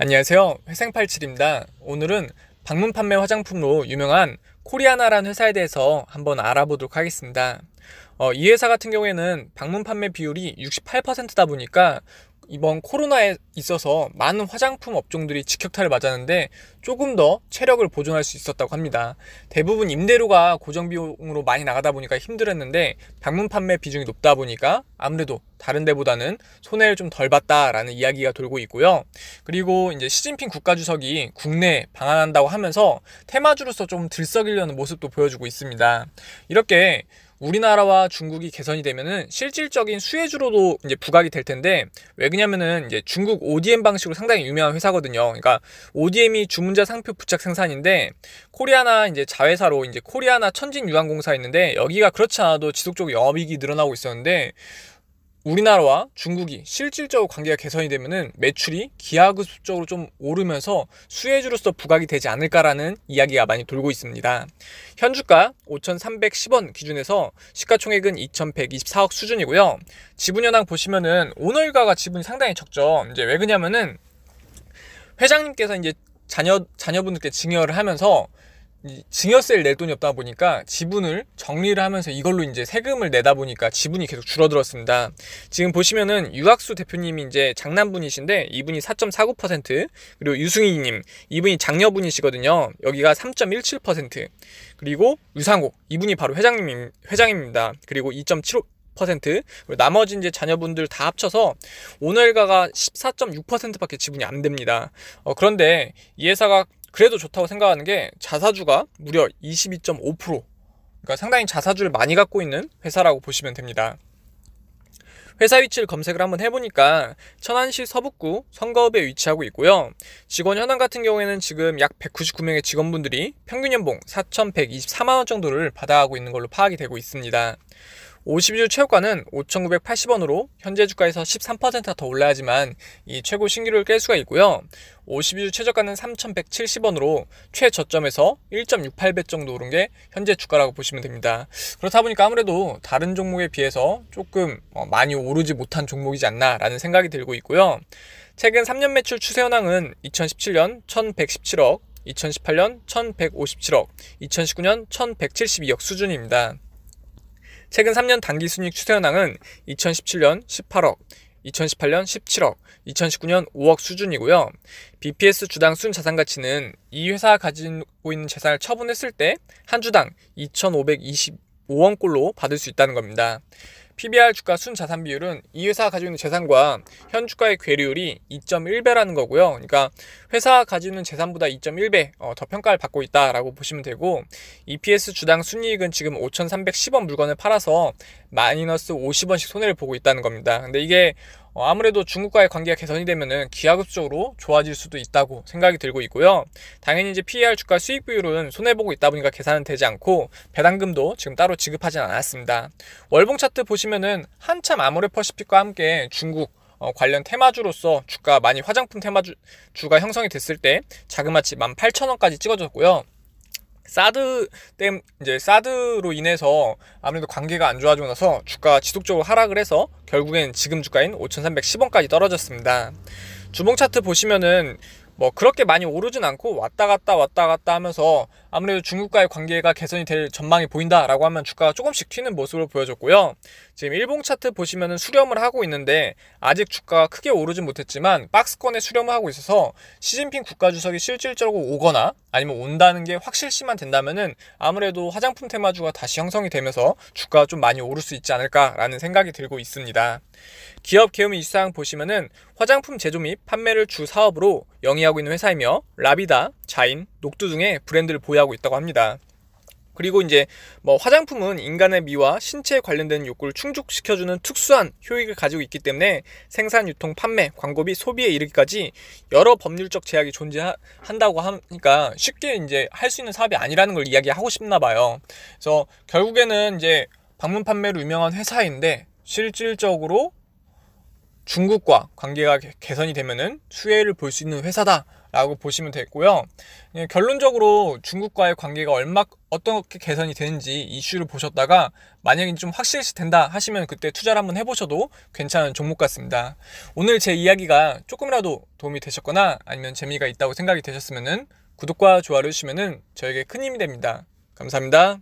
안녕하세요. 회생팔칠입니다. 오늘은 방문 판매 화장품으로 유명한 코리아나라는 회사에 대해서 한번 알아보도록 하겠습니다. 이 회사 같은 경우에는 방문 판매 비율이 68%다 보니까 이번 코로나에 있어서 많은 화장품 업종들이 직격탄을 맞았는데 조금 더 체력을 보존할 수 있었다고 합니다. 대부분 임대료가 고정 비용으로 많이 나가다 보니까 힘들었는데 방문 판매 비중이 높다 보니까 아무래도 다른 데보다는 손해를 좀 덜 봤다라는 이야기가 돌고 있고요. 그리고 이제 시진핑 국가주석이 국내에 방한한다고 하면서 테마주로서 좀 들썩이려는 모습도 보여주고 있습니다. 이렇게 우리나라와 중국이 개선이 되면은 실질적인 수혜주로도 이제 부각이 될 텐데, 왜 그러냐면은 이제 중국 ODM 방식으로 상당히 유명한 회사거든요. 그러니까 ODM이 주문자 상표 부착 생산인데, 코리아나 이제 자회사로 이제 코리아나 천진유황공사 있는데, 여기가 그렇지 않아도 지속적으로 영업이익이 늘어나고 있었는데, 우리나라와 중국이 실질적으로 관계가 개선이 되면은 매출이 기하급수적으로 좀 오르면서 수혜주로서 부각이 되지 않을까라는 이야기가 많이 돌고 있습니다. 현주가 5,310원 기준에서 시가총액은 2,124억 수준이고요. 지분현황 보시면은 오늘가가 지분이 상당히 적죠. 이제 왜 그러냐면은 회장님께서 이제 자녀분들께 증여를 하면서 증여세를 낼 돈이 없다 보니까 지분을 정리를 하면서 이걸로 이제 세금을 내다 보니까 지분이 계속 줄어들었습니다. 지금 보시면은 유학수 대표님이 이제 장남분이신데 이분이 4.49%, 그리고 유승희님 이분이 장녀분이시거든요. 여기가 3.17%, 그리고 유상호 이분이 바로 회장입니다. 그리고 2.75%, 나머지 이제 자녀분들 다 합쳐서 오늘가가 14.6%밖에 지분이 안 됩니다. 그런데 이 회사가 그래도 좋다고 생각하는 게 자사주가 무려 22.5%, 그러니까 상당히 자사주를 많이 갖고 있는 회사라고 보시면 됩니다. 회사 위치를 검색을 한번 해보니까 천안시 서북구 선거읍에 위치하고 있고요. 직원 현황 같은 경우에는 지금 약 199명의 직원분들이 평균 연봉 4,124만원 정도를 받아가고 있는 걸로 파악이 되고 있습니다. 52주 최고가는 5,980원으로 현재 주가에서 13%가 더 올라야지만 이 최고 신기록을 깰 수가 있고요. 52주 최저가는 3,170원으로 최저점에서 1.68배 정도 오른 게 현재 주가라고 보시면 됩니다. 그렇다 보니까 아무래도 다른 종목에 비해서 조금 많이 오르지 못한 종목이지 않나라는 생각이 들고 있고요. 최근 3년 매출 추세 현황은 2017년 1,117억, 2018년 1,157억, 2019년 1,172억 수준입니다. 최근 3년 단기순이익 추세 현황은 2017년 18억, 2018년 17억, 2019년 5억 수준이고요. BPS 주당 순자산가치는 이 회사가 가지고 있는 재산을 처분했을 때 한 주당 2,525원꼴로 받을 수 있다는 겁니다. PBR 주가 순자산 비율은 이 회사가 가지고 있는 재산과 현 주가의 괴리율이 2.1배라는 거고요. 그러니까 회사가 가지고 있는 재산보다 2.1배 더 평가를 받고 있다라고 보시면 되고, EPS 주당 순이익은 지금 5,310원 물건을 팔아서 마이너스 50원씩 손해를 보고 있다는 겁니다. 근데 이게 아무래도 중국과의 관계가 개선이 되면은 기하급수적으로 좋아질 수도 있다고 생각이 들고 있고요. 당연히 이제 PER 주가 수익 비율은 손해보고 있다 보니까 계산은 되지 않고 배당금도 지금 따로 지급하진 않았습니다. 월봉 차트 보시면은 한참 아모레퍼시픽과 함께 중국 관련 테마주로서 주가 많이 화장품 테마주가 형성이 됐을 때 자그마치 18,000원까지 찍어졌고요. 사드로 인해서 아무래도 관계가 안 좋아지고 나서 주가가 지속적으로 하락을 해서 결국엔 지금 주가인 5,310원까지 떨어졌습니다. 주봉 차트 보시면은 그렇게 많이 오르진 않고 왔다 갔다 하면서 아무래도 중국과의 관계가 개선이 될 전망이 보인다라고 하면 주가가 조금씩 튀는 모습으로 보여졌고요. 지금 일봉 차트 보시면은 수렴을 하고 있는데 아직 주가가 크게 오르진 못했지만 박스권에 수렴을 하고 있어서 시진핑 국가주석이 실질적으로 오거나 아니면 온다는 게 확실시만 된다면은 아무래도 화장품 테마주가 다시 형성이 되면서 주가가 좀 많이 오를 수 있지 않을까라는 생각이 들고 있습니다. 기업 개요 및 이슈사항 보시면은 화장품 제조 및 판매를 주 사업으로 영위하고 있는 회사이며 라비다, 자인, 녹두 등의 브랜드를 보유하고 있다고 합니다. 그리고 이제 화장품은 인간의 미와 신체에 관련된 욕구를 충족시켜주는 특수한 효익을 가지고 있기 때문에 생산, 유통, 판매, 광고 및 소비에 이르기까지 여러 법률적 제약이 존재한다고 하니까 쉽게 이제 할 수 있는 사업이 아니라는 걸 이야기하고 싶나 봐요. 그래서 결국에는 이제 방문 판매로 유명한 회사인데 실질적으로 중국과 관계가 개선이 되면은 수혜를 볼 수 있는 회사다 라고 보시면 되겠고요. 결론적으로 중국과의 관계가 어떻게 개선이 되는지 이슈를 보셨다가 만약에 좀 확실시 된다 하시면 그때 투자를 한번 해보셔도 괜찮은 종목 같습니다. 오늘 제 이야기가 조금이라도 도움이 되셨거나 아니면 재미가 있다고 생각이 되셨으면은 구독과 좋아요를 해주시면은 저에게 큰 힘이 됩니다. 감사합니다.